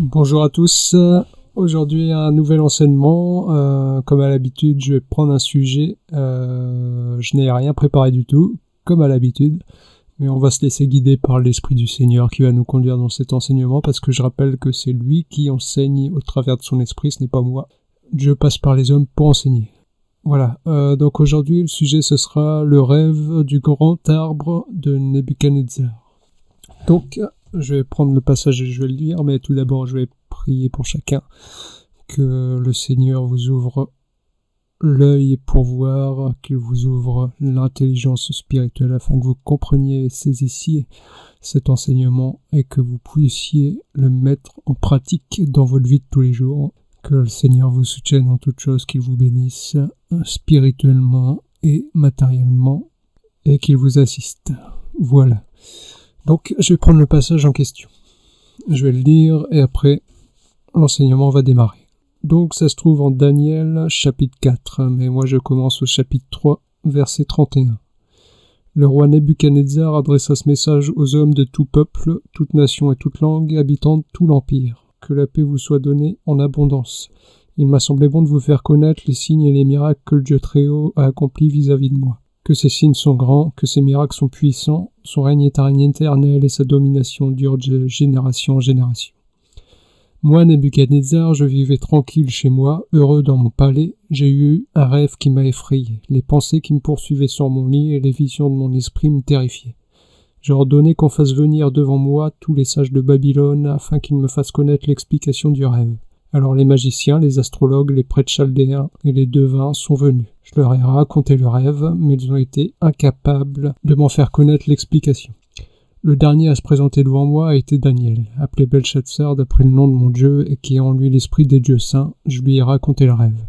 Bonjour à tous, aujourd'hui un nouvel enseignement, comme à l'habitude je vais prendre un sujet, je n'ai rien préparé du tout, comme à l'habitude, mais on va se laisser guider par l'Esprit du Seigneur qui va nous conduire dans cet enseignement parce que je rappelle que c'est lui qui enseigne au travers de son esprit, ce n'est pas moi. Dieu passe par les hommes pour enseigner. Voilà, donc aujourd'hui le sujet ce sera le rêve du grand arbre de Nebuchadnezzar. Donc, je vais prendre le passage et je vais le lire, mais tout d'abord, je vais prier pour chacun, que le Seigneur vous ouvre l'œil pour voir, qu'il vous ouvre l'intelligence spirituelle afin que vous compreniez et saisissiez cet enseignement et que vous puissiez le mettre en pratique dans votre vie de tous les jours. Que le Seigneur vous soutienne en toutes choses, qu'il vous bénisse spirituellement et matériellement et qu'il vous assiste. Voilà. Donc, je vais prendre le passage en question. Je vais le lire et après, l'enseignement va démarrer. Donc, ça se trouve en Daniel, chapitre 4, mais moi je commence au chapitre 3, verset 31. Le roi Nebuchadnezzar adressa ce message aux hommes de tout peuple, toute nation et toute langue, habitant de tout l'empire. Que la paix vous soit donnée en abondance. Il m'a semblé bon de vous faire connaître les signes et les miracles que le Dieu Très-Haut a accomplis vis-à-vis de moi. Que ces signes sont grands, que ces miracles sont puissants, son règne est un règne éternel et sa domination dure de génération en génération. Moi, Nebuchadnezzar, je vivais tranquille chez moi, heureux dans mon palais. J'ai eu un rêve qui m'a effrayé. Les pensées qui me poursuivaient sur mon lit et les visions de mon esprit me terrifiaient. J'ai ordonné qu'on fasse venir devant moi tous les sages de Babylone afin qu'ils me fassent connaître l'explication du rêve. Alors les magiciens, les astrologues, les prêtres chaldéens et les devins sont venus. Je leur ai raconté le rêve, mais ils ont été incapables de m'en faire connaître l'explication. Le dernier à se présenter devant moi a été Daniel, appelé Belchatsar d'après le nom de mon Dieu et qui est en lui l'esprit des dieux saints. Je lui ai raconté le rêve.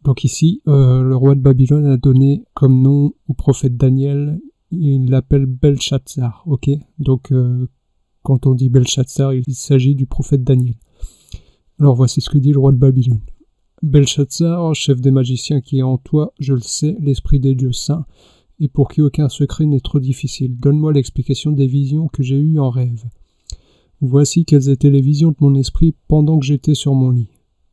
Donc ici, le roi de Babylone a donné comme nom au prophète Daniel, il l'appelle Belchatsar, ok ? Donc quand on dit Belchatsar, il s'agit du prophète Daniel. Alors voici ce que dit le roi de Babylone. Belchatsar, chef des magiciens qui est en toi, je le sais, l'esprit des dieux saints, et pour qui aucun secret n'est trop difficile. Donne-moi l'explication des visions que j'ai eues en rêve. Voici quelles étaient les visions de mon esprit pendant que j'étais sur mon lit.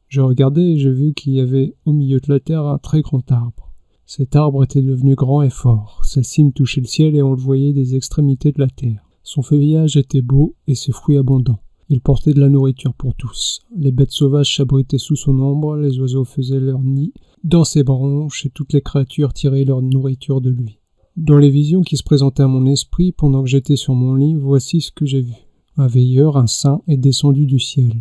Je regardais et j'ai vu qu'il y avait au milieu de la terre un très grand arbre. Cet arbre était devenu grand et fort. Sa cime touchait le ciel et on le voyait des extrémités de la terre. Son feuillage était beau et ses fruits abondants. Il portait de la nourriture pour tous. Les bêtes sauvages s'abritaient sous son ombre, les oiseaux faisaient leur nid dans ses branches et toutes les créatures tiraient leur nourriture de lui. Dans les visions qui se présentaient à mon esprit pendant que j'étais sur mon lit, voici ce que j'ai vu. Un veilleur, un saint, est descendu du ciel.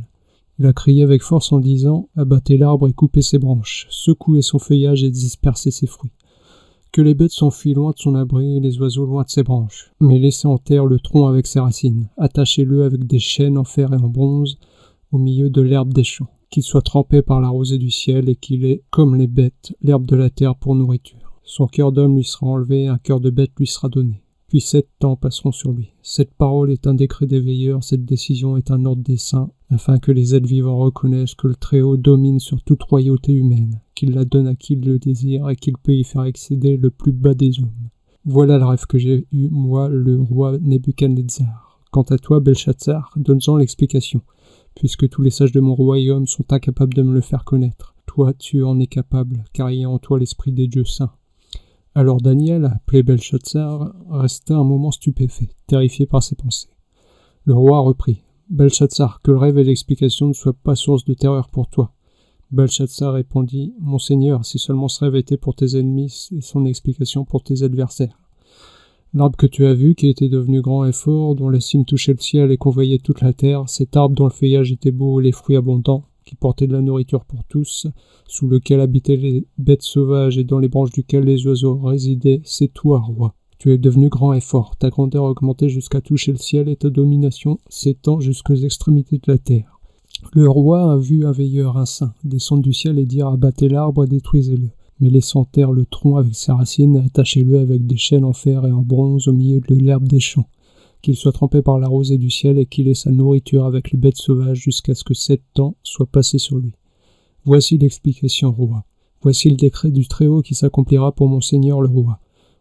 Il a crié avec force en disant « Abattez l'arbre et coupez ses branches, secouez son feuillage et dispersez ses fruits. Que les bêtes s'enfuient loin de son abri et les oiseaux loin de ses branches. Mais laissez en terre le tronc avec ses racines. Attachez-le avec des chaînes en fer et en bronze au milieu de l'herbe des champs. Qu'il soit trempé par la rosée du ciel et qu'il ait, comme les bêtes, l'herbe de la terre pour nourriture. Son cœur d'homme lui sera enlevé, un cœur de bête lui sera donné. Puis 7 temps passeront sur lui. Cette parole est un décret des veilleurs, cette décision est un ordre des saints, afin que les êtres vivants reconnaissent que le Très-Haut domine sur toute royauté humaine, qu'il la donne à qui il le désire et qu'il peut y faire excéder le plus bas des hommes. Voilà le rêve que j'ai eu, moi, le roi Nebuchadnezzar. Quant à toi, Belchatsar, donne-en l'explication, puisque tous les sages de mon royaume sont incapables de me le faire connaître. Toi, tu en es capable, car il y a en toi l'esprit des dieux saints. Alors Daniel, appelé Belchatsar, resta un moment stupéfait, terrifié par ses pensées. Le roi reprit. « Belchatsar, que le rêve et l'explication ne soient pas source de terreur pour toi. » Belchatsar répondit « Mon seigneur, si seulement ce rêve était pour tes ennemis et son explication pour tes adversaires. L'arbre que tu as vu, qui était devenu grand et fort, dont la cime touchait le ciel et qu'on voyait toute la terre, cet arbre dont le feuillage était beau et les fruits abondants, qui portait de la nourriture pour tous, sous lequel habitaient les bêtes sauvages et dans les branches duquel les oiseaux résidaient, c'est toi, roi. Tu es devenu grand et fort, ta grandeur a augmenté jusqu'à toucher le ciel et ta domination s'étend jusqu'aux extrémités de la terre. Le roi a vu un veilleur, un saint, descendre du ciel et dire « Abattez l'arbre et détruisez-le, mais laissez en terre le tronc avec ses racines et attachez-le avec des chaînes en fer et en bronze au milieu de l'herbe des champs. Qu'il soit trempé par la rosée du ciel et qu'il ait sa nourriture avec les bêtes sauvages jusqu'à ce que 7 temps soient passés sur lui. Voici l'explication, roi. Voici le décret du Très-Haut qui s'accomplira pour mon seigneur le roi.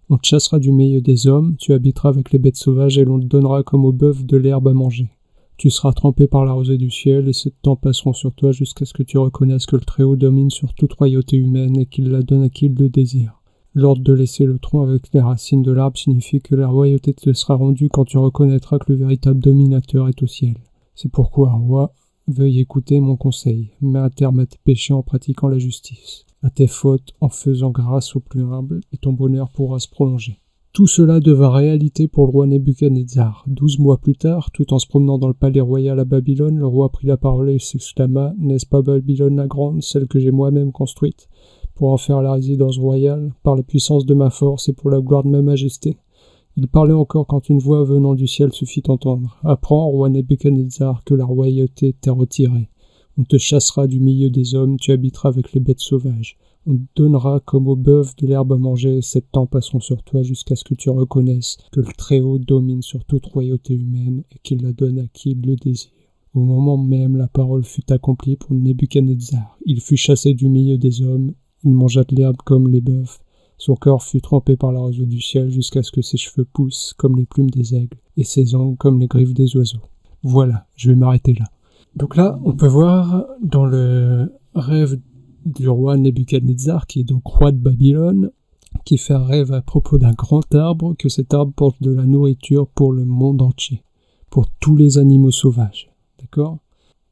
On te chassera du milieu des hommes, tu habiteras avec les bêtes sauvages et l'on te donnera comme au bœuf de l'herbe à manger. Tu seras trempé par la rosée du ciel, et 7 ans passeront sur toi jusqu'à ce que tu reconnaisses que le Très-Haut domine sur toute royauté humaine et qu'il la donne à qui il le désire. L'ordre de laisser le tronc avec les racines de l'arbre signifie que la royauté te sera rendue quand tu reconnaîtras que le véritable dominateur est au ciel. C'est pourquoi, roi, veuille écouter mon conseil. Mets un terme à tes péchés en pratiquant la justice, à tes fautes en faisant grâce aux plus humbles, et ton bonheur pourra se prolonger. Tout cela devint réalité pour le roi Nebuchadnezzar. 12 mois plus tard, tout en se promenant dans le palais royal à Babylone, le roi prit la parole et s'exclama « N'est-ce pas Babylone la grande, celle que j'ai moi-même construite, pour en faire la résidence royale, par la puissance de ma force et pour la gloire de ma majesté ?» Il parlait encore quand une voix venant du ciel se fit entendre. « Apprends, roi Nebuchadnezzar, que la royauté t'est retirée. On te chassera du milieu des hommes, tu habiteras avec les bêtes sauvages. On te donnera comme au bœuf de l'herbe à manger, 7 ans passeront sur toi jusqu'à ce que tu reconnaisses que le Très-Haut domine sur toute royauté humaine et qu'il la donne à qui il le désire. » Au moment même, la parole fut accomplie pour Nebuchadnezzar. Il fut chassé du milieu des hommes, il mangea de l'herbe comme les bœufs. Son corps fut trempé par la rosée du ciel jusqu'à ce que ses cheveux poussent comme les plumes des aigles et ses ongles comme les griffes des oiseaux. Voilà, je vais m'arrêter là. Donc là, on peut voir dans le rêve du roi Nebuchadnezzar, qui est donc roi de Babylone, qui fait un rêve à propos d'un grand arbre, que cet arbre porte de la nourriture pour le monde entier, pour tous les animaux sauvages, d'accord ?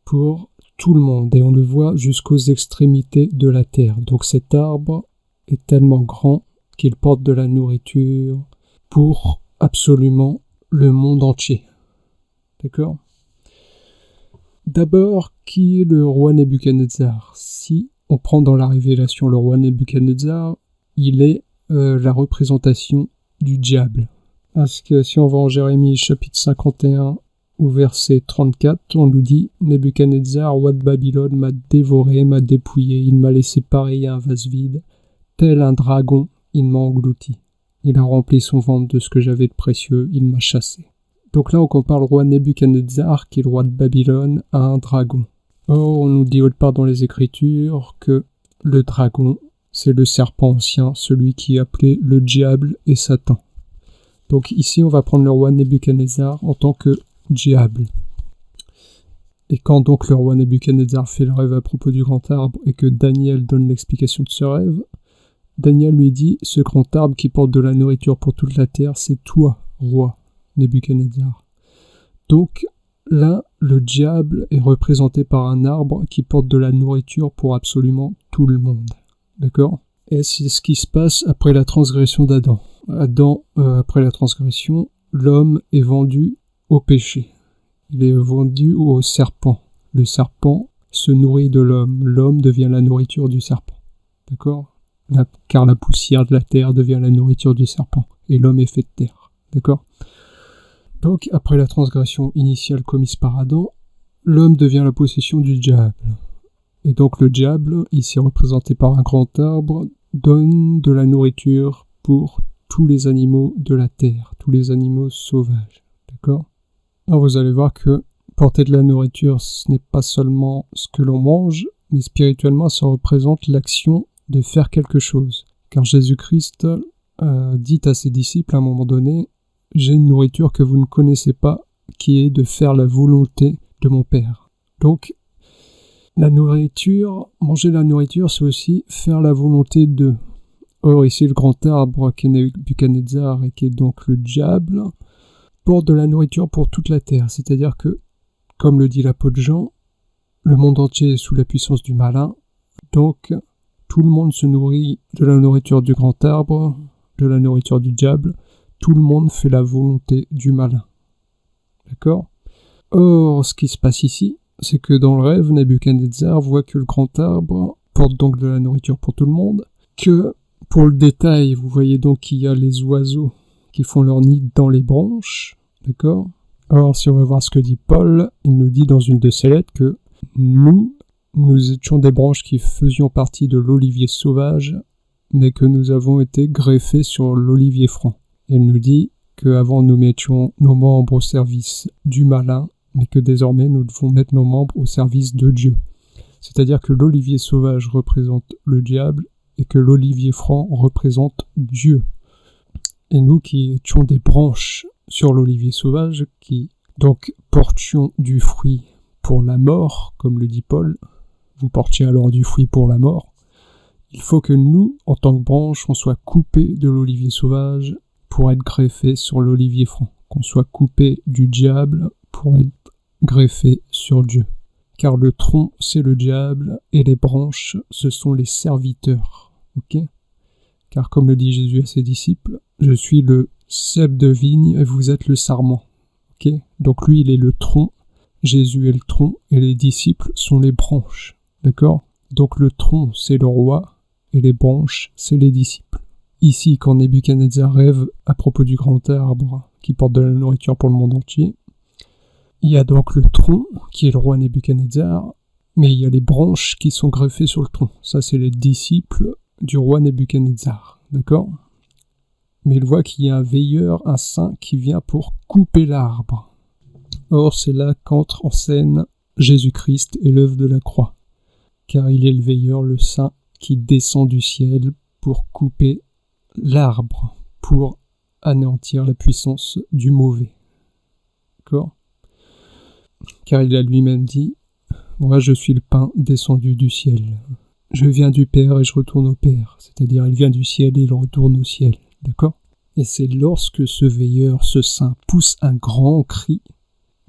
Pour tout le monde, et on le voit jusqu'aux extrémités de la terre. Donc cet arbre est tellement grand qu'il porte de la nourriture pour absolument le monde entier, d'accord ? D'abord, qui est le roi Nebuchadnezzar ? Si on prend dans la révélation le roi Nebuchadnezzar, il est la représentation du diable. Parce que si on va en Jérémie chapitre 51 au verset 34, on nous dit « Nebuchadnezzar, roi de Babylone, m'a dévoré, m'a dépouillé, il m'a laissé pareil à un vase vide. Tel un dragon, il m'a englouti. Il a rempli son ventre de ce que j'avais de précieux, il m'a chassé. » Donc là, on compare le roi Nebuchadnezzar, qui est le roi de Babylone, à un dragon. Or, on nous dit autre part dans les Écritures que le dragon, c'est le serpent ancien, celui qui est appelé le diable et Satan. Donc ici, on va prendre le roi Nebuchadnezzar en tant que diable. Et quand donc le roi Nebuchadnezzar fait le rêve à propos du grand arbre et que Daniel donne l'explication de ce rêve, Daniel lui dit « Ce grand arbre qui porte de la nourriture pour toute la terre, c'est toi, roi Nebuchadnezzar. » Donc là, le diable est représenté par un arbre qui porte de la nourriture pour absolument tout le monde. D'accord ? Et c'est ce qui se passe après la transgression d'Adam. Après la transgression, l'homme est vendu au péché. Il est vendu au serpent. Le serpent se nourrit de l'homme. L'homme devient la nourriture du serpent. D'accord ? Car la poussière de la terre devient la nourriture du serpent. Et l'homme est fait de terre. D'accord ? Donc, après la transgression initiale commise par Adam, l'homme devient la possession du diable. Et donc le diable, ici représenté par un grand arbre, donne de la nourriture pour tous les animaux de la terre, tous les animaux sauvages. D'accord ? Alors vous allez voir que porter de la nourriture, ce n'est pas seulement ce que l'on mange, mais spirituellement, ça représente l'action de faire quelque chose. Car Jésus-Christ dit à ses disciples à un moment donné, « J'ai une nourriture que vous ne connaissez pas, qui est de faire la volonté de mon Père. » Donc, la nourriture, manger la nourriture, c'est aussi faire la volonté de. Or, ici, le grand arbre qui est Nebuchadnezzar et qui est donc le diable, porte de la nourriture pour toute la terre. C'est-à-dire que, comme le dit l'apôtre Jean, le monde entier est sous la puissance du malin. Donc, tout le monde se nourrit de la nourriture du grand arbre, de la nourriture du diable. Tout le monde fait la volonté du malin. D'accord ? Or, ce qui se passe ici, c'est que dans le rêve, Nebuchadnezzar voit que le grand arbre porte donc de la nourriture pour tout le monde, que pour le détail, vous voyez donc qu'il y a les oiseaux qui font leur nid dans les branches, d'accord ? Alors, si on va voir ce que dit Paul, il nous dit dans une de ses lettres que nous étions des branches qui faisions partie de l'olivier sauvage, mais que nous avons été greffés sur l'olivier franc. Il nous dit qu'avant nous mettions nos membres au service du malin, mais que désormais nous devons mettre nos membres au service de Dieu. C'est-à-dire que l'olivier sauvage représente le diable et que l'olivier franc représente Dieu. Et nous qui étions des branches sur l'olivier sauvage, qui Donc, portions du fruit pour la mort, comme le dit Paul. Vous portiez alors du fruit pour la mort. Il faut que nous, en tant que branche, on soit coupés de l'olivier sauvage pour être greffés sur l'olivier franc. Qu'on soit coupés du diable pour être greffés sur Dieu. Car le tronc, c'est le diable, et les branches, ce sont les serviteurs. Ok ? Car comme le dit Jésus à ses disciples, je suis le cep de vigne et vous êtes le sarment. Ok ? Donc lui, il est le tronc, Jésus est le tronc, et les disciples sont les branches. D'accord ? Donc le tronc, c'est le roi, et les branches, c'est les disciples. Ici, quand Nebuchadnezzar rêve à propos du grand arbre qui porte de la nourriture pour le monde entier, il y a donc le tronc, qui est le roi Nebuchadnezzar, mais il y a les branches qui sont greffées sur le tronc. Ça, c'est les disciples du roi Nebuchadnezzar. D'accord ? Mais il voit qu'il y a un veilleur, un saint, qui vient pour couper l'arbre. Or, c'est là qu'entre en scène Jésus-Christ et l'œuvre de la croix. Car il est le veilleur, le saint, qui descend du ciel pour couper l'arbre, pour anéantir la puissance du mauvais. D'accord ? Car il a lui-même dit « Moi, je suis le pain descendu du ciel. Je viens du Père et je retourne au Père. » C'est-à-dire, il vient du ciel et il retourne au ciel. D'accord ? Et c'est lorsque ce veilleur, ce saint, pousse un grand cri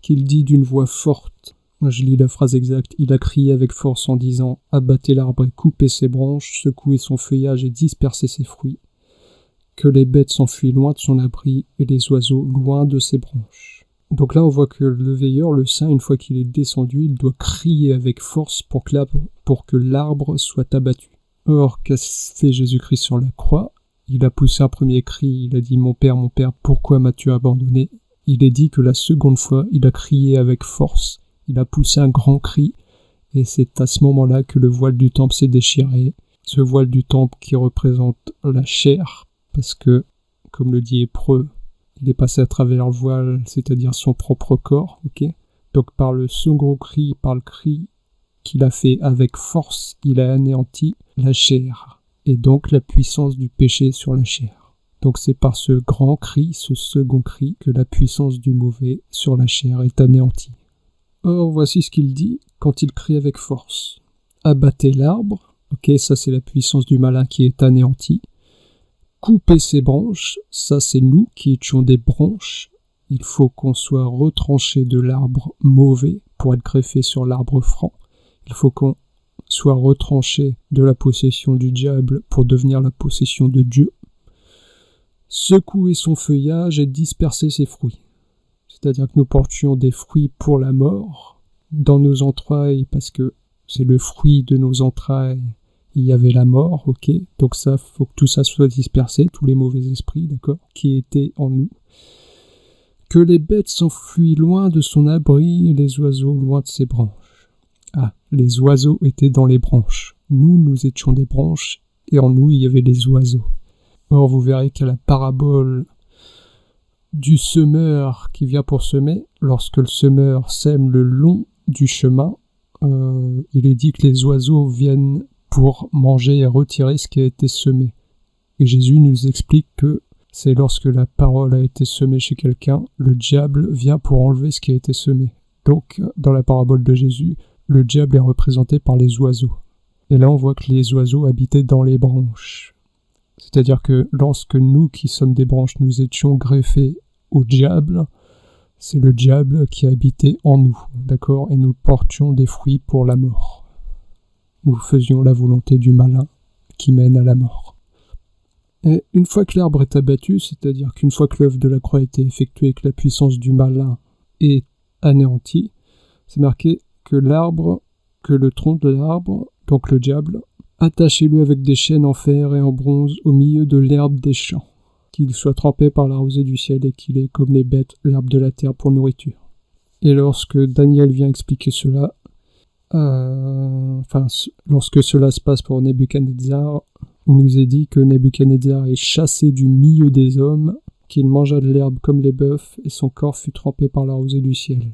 qu'il dit d'une voix forte. Je lis la phrase exacte. Il a crié avec force en disant « Abattez l'arbre et coupez ses branches, secouez son feuillage et dispersez ses fruits. Que les bêtes s'enfuient loin de son abri et les oiseaux loin de ses branches. » Donc là, on voit que le veilleur, le saint, une fois qu'il est descendu, il doit crier avec force pour que l'arbre soit abattu. Or, qu'a fait Jésus-Christ sur la croix ? Il a poussé un premier cri, il a dit « Mon Père, pourquoi m'as-tu abandonné ?» Il est dit que la seconde fois, il a crié avec force, il a poussé un grand cri, et c'est à ce moment-là que le voile du temple s'est déchiré. Ce voile du temple qui représente la chair, parce que, comme le dit Hébreux, il est passé à travers le voile, c'est-à-dire son propre corps, ok ? Donc par le second cri, par le cri qu'il a fait avec force, il a anéanti la chair, et donc la puissance du péché sur la chair. Donc c'est par ce grand cri, ce second cri, que la puissance du mauvais sur la chair est anéantie. Or, voici ce qu'il dit quand il crie avec force. Abattez l'arbre, ok, ça c'est la puissance du malin qui est anéantie. Couper ses branches, ça c'est nous qui étions des branches. Il faut qu'on soit retranché de l'arbre mauvais pour être greffé sur l'arbre franc. Il faut qu'on soit retranché de la possession du diable pour devenir la possession de Dieu. Secouer son feuillage et disperser ses fruits. C'est-à-dire que nous portions des fruits pour la mort dans nos entrailles, parce que c'est le fruit de nos entrailles. Il y avait la mort, ok, donc ça, faut que tout ça soit dispersé, tous les mauvais esprits, d'accord, qui étaient en nous. Que les bêtes s'enfuient loin de son abri et les oiseaux loin de ses branches. Ah, les oiseaux étaient dans les branches. Nous étions des branches, et en nous, il y avait les oiseaux. Or, vous verrez qu'à la parabole du semeur qui vient pour semer, lorsque le semeur sème le long du chemin, il est dit que les oiseaux viennent pour manger et retirer ce qui a été semé. Et Jésus nous explique que c'est lorsque la parole a été semée chez quelqu'un, le diable vient pour enlever ce qui a été semé. Donc, dans la parabole de Jésus, le diable est représenté par les oiseaux. Et là, on voit que les oiseaux habitaient dans les branches. C'est-à-dire que lorsque nous, qui sommes des branches, nous étions greffés au diable, c'est le diable qui habitait en nous, d'accord ? Et nous portions des fruits pour la mort. Nous faisions la volonté du malin qui mène à la mort. Et une fois que l'arbre est abattu, c'est-à-dire qu'une fois que l'œuvre de la croix a été effectuée et que la puissance du malin est anéantie, c'est marqué que le tronc de l'arbre, donc le diable, attachez-le avec des chaînes en fer et en bronze au milieu de l'herbe des champs, qu'il soit trempé par la rosée du ciel et qu'il ait comme les bêtes l'herbe de la terre pour nourriture. Et lorsque Daniel vient expliquer cela, lorsque cela se passe pour Nebuchadnezzar, il nous est dit que Nebuchadnezzar est chassé du milieu des hommes, qu'il mangea de l'herbe comme les bœufs, et son corps fut trempé par la rosée du ciel.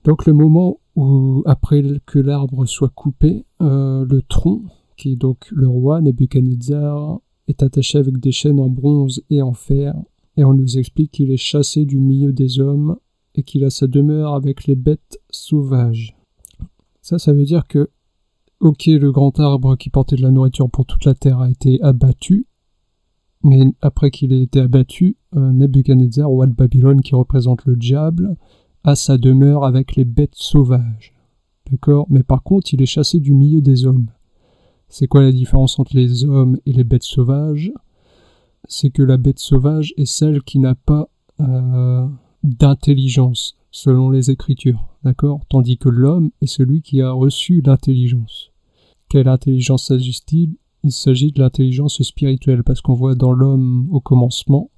Donc le moment où, après que l'arbre soit coupé, le tronc, qui est donc le roi Nebuchadnezzar, est attaché avec des chaînes en bronze et en fer, et on nous explique qu'il est chassé du milieu des hommes, et qu'il a sa demeure avec les bêtes sauvages. Ça veut dire que, ok, le grand arbre qui portait de la nourriture pour toute la terre a été abattu, mais après qu'il ait été abattu, Nebuchadnezzar, roi de Babylone, qui représente le diable, a sa demeure avec les bêtes sauvages. D'accord ? Mais par contre, il est chassé du milieu des hommes. C'est quoi la différence entre les hommes et les bêtes sauvages ? C'est que la bête sauvage est celle qui n'a pas d'intelligence, selon les Écritures. D'accord ? Tandis que l'homme est celui qui a reçu l'intelligence. Quelle intelligence s'agit-il ? Il s'agit de l'intelligence spirituelle, parce qu'on voit dans l'homme au commencement,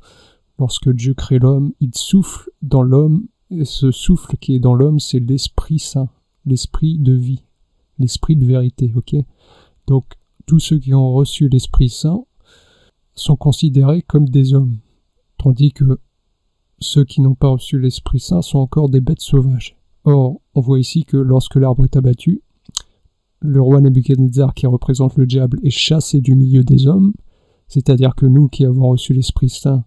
lorsque Dieu crée l'homme, il souffle dans l'homme, et ce souffle qui est dans l'homme, c'est l'Esprit Saint, l'Esprit de vie, l'Esprit de vérité, ok ? Donc, tous ceux qui ont reçu l'Esprit Saint sont considérés comme des hommes, tandis que ceux qui n'ont pas reçu l'Esprit Saint sont encore des bêtes sauvages. Or, on voit ici que lorsque l'arbre est abattu, le roi Nebuchadnezzar, qui représente le diable, est chassé du milieu des hommes, c'est-à-dire que nous qui avons reçu l'Esprit Saint,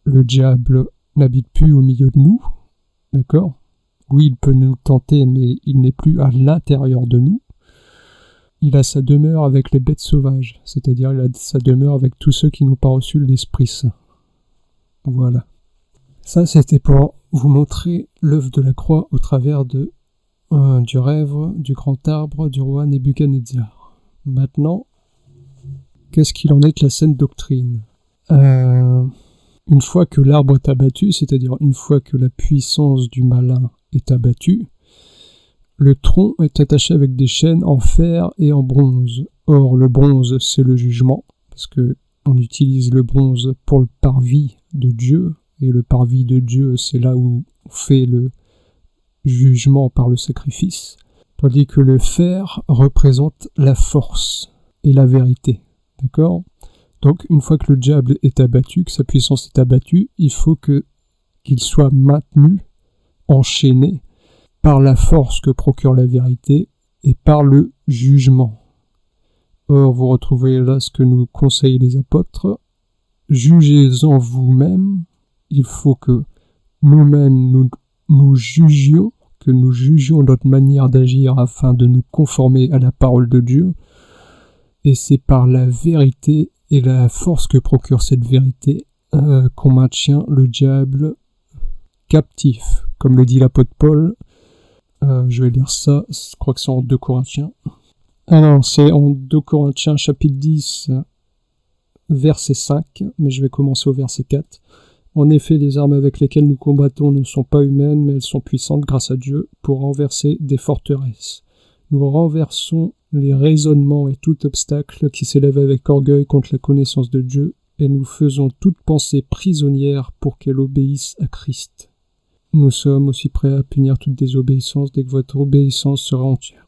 le diable n'habite plus au milieu de nous, d'accord ? Oui, il peut nous tenter, mais il n'est plus à l'intérieur de nous. Il a sa demeure avec les bêtes sauvages, c'est-à-dire il a sa demeure avec tous ceux qui n'ont pas reçu l'Esprit Saint. Voilà. Ça, c'était pour vous montrer l'œuvre de la croix au travers du rêve du grand arbre du roi Nebuchadnezzar. Maintenant, qu'est-ce qu'il en est de la saine doctrine ? Une fois que l'arbre est abattu, c'est-à-dire une fois que la puissance du malin est abattue, le tronc est attaché avec des chaînes en fer et en bronze. Or, le bronze, c'est le jugement, parce que on utilise le bronze pour le parvis de Dieu, et le parvis de Dieu, c'est là où on fait le jugement par le sacrifice, tandis que le fer représente la force et la vérité. D'accord ? Donc, une fois que le diable est abattu, que sa puissance est abattue, il faut qu'il soit maintenu, enchaîné, par la force que procure la vérité et par le jugement. Or, vous retrouvez là ce que nous conseillent les apôtres. Jugez-en vous-même. Il faut que nous-mêmes nous jugions, que nous jugions notre manière d'agir afin de nous conformer à la parole de Dieu. Et c'est par la vérité et la force que procure cette vérité qu'on maintient le diable captif. Comme le dit l'apôtre Paul, je vais lire ça, je crois que c'est en 2 Corinthiens. Ah non, c'est en 2 Corinthiens chapitre 10, verset 5, mais je vais commencer au verset 4. En effet, les armes avec lesquelles nous combattons ne sont pas humaines, mais elles sont puissantes grâce à Dieu pour renverser des forteresses. Nous renversons les raisonnements et tout obstacle qui s'élève avec orgueil contre la connaissance de Dieu, et nous faisons toute pensée prisonnière pour qu'elle obéisse à Christ. Nous sommes aussi prêts à punir toute désobéissance dès que votre obéissance sera entière.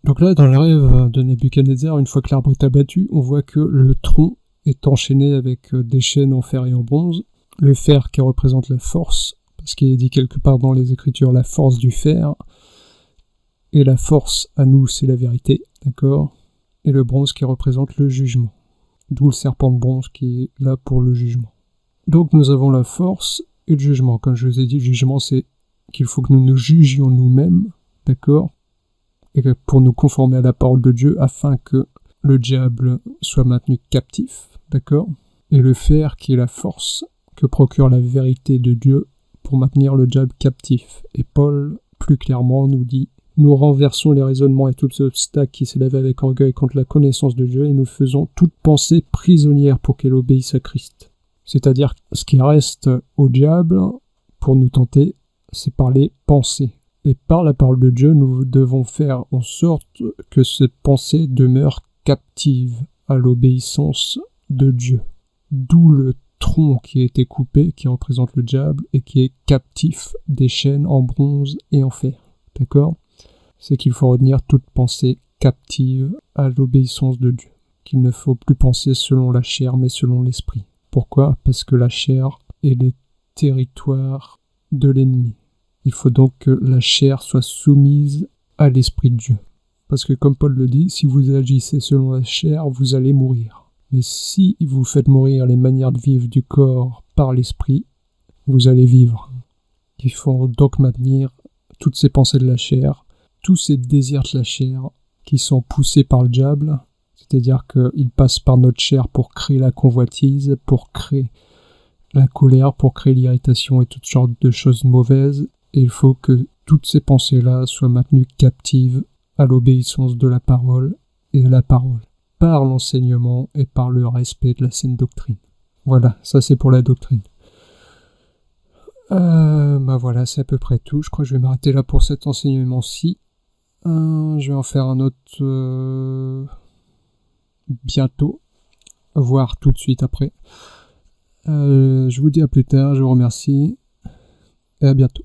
Donc là, dans le rêve de Nebuchadnezzar, une fois que l'arbre est abattu, on voit que le tronc est enchaîné avec des chaînes en fer et en bronze. Le fer qui représente la force, parce qu'il est dit quelque part dans les Écritures la force du fer, et la force à nous c'est la vérité, d'accord ? Et le bronze qui représente le jugement, d'où le serpent de bronze qui est là pour le jugement. Donc nous avons la force et le jugement. Comme je vous ai dit, le jugement c'est qu'il faut que nous nous jugions nous-mêmes, d'accord ? Et pour nous conformer à la parole de Dieu afin que le diable soit maintenu captif, d'accord ? Et le fer qui est la force que procure la vérité de Dieu pour maintenir le diable captif. Et Paul, plus clairement, nous dit « Nous renversons les raisonnements et tous les obstacles qui s'élèvent avec orgueil contre la connaissance de Dieu et nous faisons toute pensée prisonnière pour qu'elle obéisse à Christ. » C'est-à-dire ce qui reste au diable pour nous tenter, c'est par les pensées. Et par la parole de Dieu, nous devons faire en sorte que cette pensée demeure captive à l'obéissance de Dieu. D'où le tronc qui a été coupé, qui représente le diable, et qui est captif des chaînes en bronze et en fer. D'accord ? C'est qu'il faut retenir toute pensée captive à l'obéissance de Dieu. Qu'il ne faut plus penser selon la chair, mais selon l'esprit. Pourquoi ? Parce que la chair est le territoire de l'ennemi. Il faut donc que la chair soit soumise à l'esprit de Dieu. Parce que comme Paul le dit, si vous agissez selon la chair, vous allez mourir. Mais si vous faites mourir les manières de vivre du corps par l'esprit, vous allez vivre. Il faut donc maintenir toutes ces pensées de la chair, tous ces désirs de la chair qui sont poussés par le diable, c'est-à-dire qu'ils passent par notre chair pour créer la convoitise, pour créer la colère, pour créer l'irritation et toutes sortes de choses mauvaises. Et il faut que toutes ces pensées-là soient maintenues captives à l'obéissance de la parole et à la parole, par l'enseignement et par le respect de la saine doctrine. Voilà, ça c'est pour la doctrine. Voilà, c'est à peu près tout. Je crois que je vais m'arrêter là pour cet enseignement-ci. Je vais en faire un autre bientôt, voire tout de suite après. Je vous dis à plus tard, je vous remercie et à bientôt.